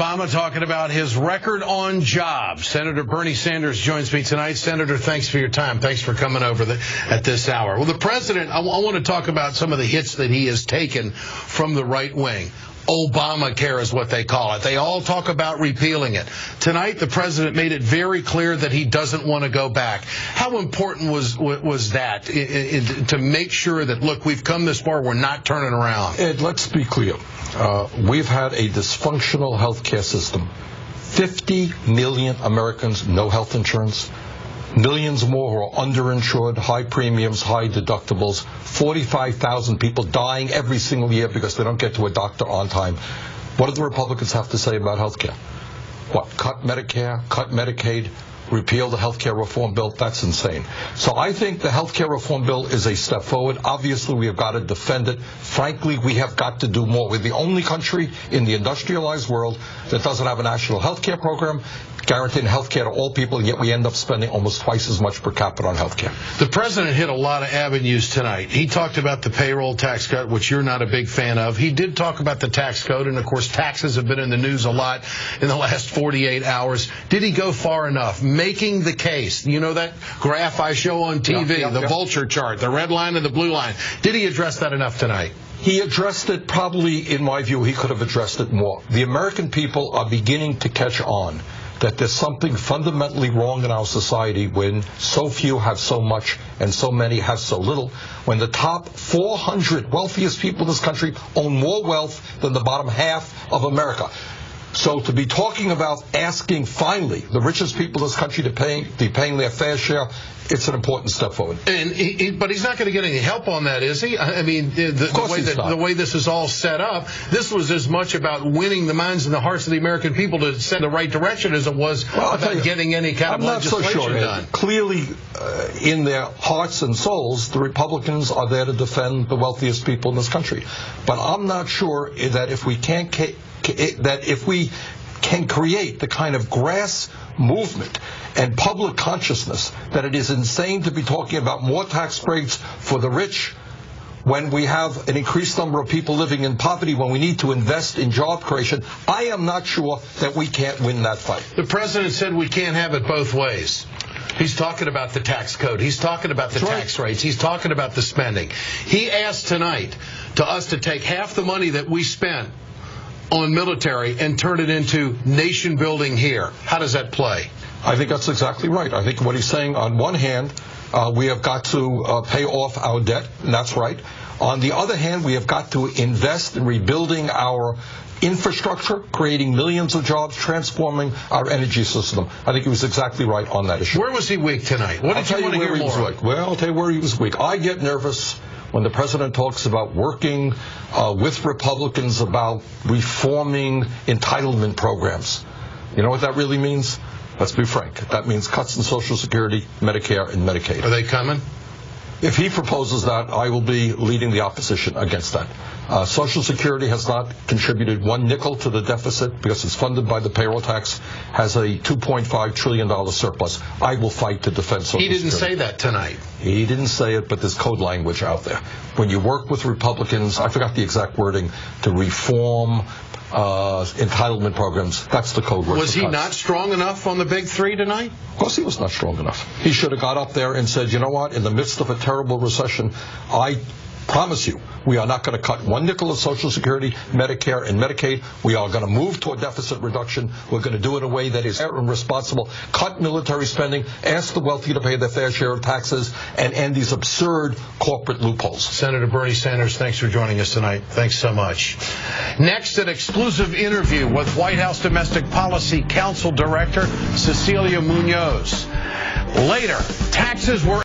Obama talking about his record on jobs. Senator Bernie Sanders joins me tonight. Senator, thanks for your time. Thanks for coming over at this hour. Well, the president, I want to talk about some of the hits that he has taken from the right wing. Obamacare is what they call it. They all talk about repealing it. Tonight, the president made it very clear that he doesn't want to go back. How important was that to make sure that, look, we've come this far, we're not turning around? Ed, let's be clear. We've had a dysfunctional health care system. 50 million Americans, no health insurance. Millions more who are underinsured, high premiums, high deductibles, 45,000 people dying every single year because they don't get to a doctor on time. What do the Republicans have to say about health care? What, cut Medicare, cut Medicaid, repeal the health care reform bill? That's insane. So I think the health care reform bill is a step forward. Obviously, we have got to defend it. Frankly, we have got to do more. We're the only country in the industrialized world that doesn't have a national health care program guaranteeing health care to all people, yet we end up spending almost twice as much per capita on health care. The president hit a lot of avenues tonight. He talked about the payroll tax cut, which you're not a big fan of. He did talk about the tax code, and, of course, taxes have been in the news a lot in the last 48 hours. Did he go far enough? Making the case, you know that graph I show on TV, the vulture chart, the red line and the blue line. Did he address that enough tonight? He addressed it probably, in my view, he could have addressed it more. The American people are beginning to catch on that there's something fundamentally wrong in our society when so few have so much and so many have so little, when the top 400 wealthiest people in this country own more wealth than the bottom half of America. So to be talking about asking, finally, the richest people in this country to be paying their fair share, it's an important step forward. But he's not going to get any help on that, is he? I mean, the way this is all set up, this was as much about winning the minds and the hearts of the American people to send the right direction as it was about getting any kind of legislation done. Clearly, in their hearts and souls, the Republicans are there to defend the wealthiest people in this country. But I'm not sure that if we can create the kind of grass movement and public consciousness that it is insane to be talking about more tax breaks for the rich when we have an increased number of people living in poverty, when we need to invest in job creation. I am not sure that we can't win that fight. The president said we can't have it both ways. He's talking about the tax code. He's talking about the tax rates. He's talking about the spending. He asked tonight to us to take half the money that we spent on military and turn it into nation building here. How does that play? I think that's exactly right. I think what he's saying, on one hand, we have got to pay off our debt, and that's right. On the other hand, we have got to invest in rebuilding our infrastructure, creating millions of jobs, transforming our energy system. I think he was exactly right on that issue. Where was he weak tonight? What did you want to hear more of? Well, I'll tell you where he was weak. I get nervous when the president talks about working with Republicans about reforming entitlement programs. You know what that really means? Let's be frank. That means cuts in Social Security, Medicare, and Medicaid. Are they coming? If he proposes that, I will be leading the opposition against that. Social Security has not contributed one nickel to the deficit because it's funded by the payroll tax, has a $2.5 trillion surplus. I will fight to defend Social Security. He didn't say that tonight. He didn't say it, but there's code language out there. When you work with Republicans, I forgot the exact wording, to reform entitlement programs, that's the code word. Was he not strong enough on the big three tonight? Of course he was not strong enough. He should have got up there and said, you know what, in the midst of a terrible recession, I promise you, we are not going to cut one nickel of Social Security, Medicare, and Medicaid. We are going to move toward deficit reduction. We're going to do it in a way that is fair and responsible. Cut military spending, ask the wealthy to pay their fair share of taxes, and end these absurd corporate loopholes. Senator Bernie Sanders, thanks for joining us tonight. Thanks so much. Next, an exclusive interview with White House Domestic Policy Council Director Cecilia Munoz. Later, taxes were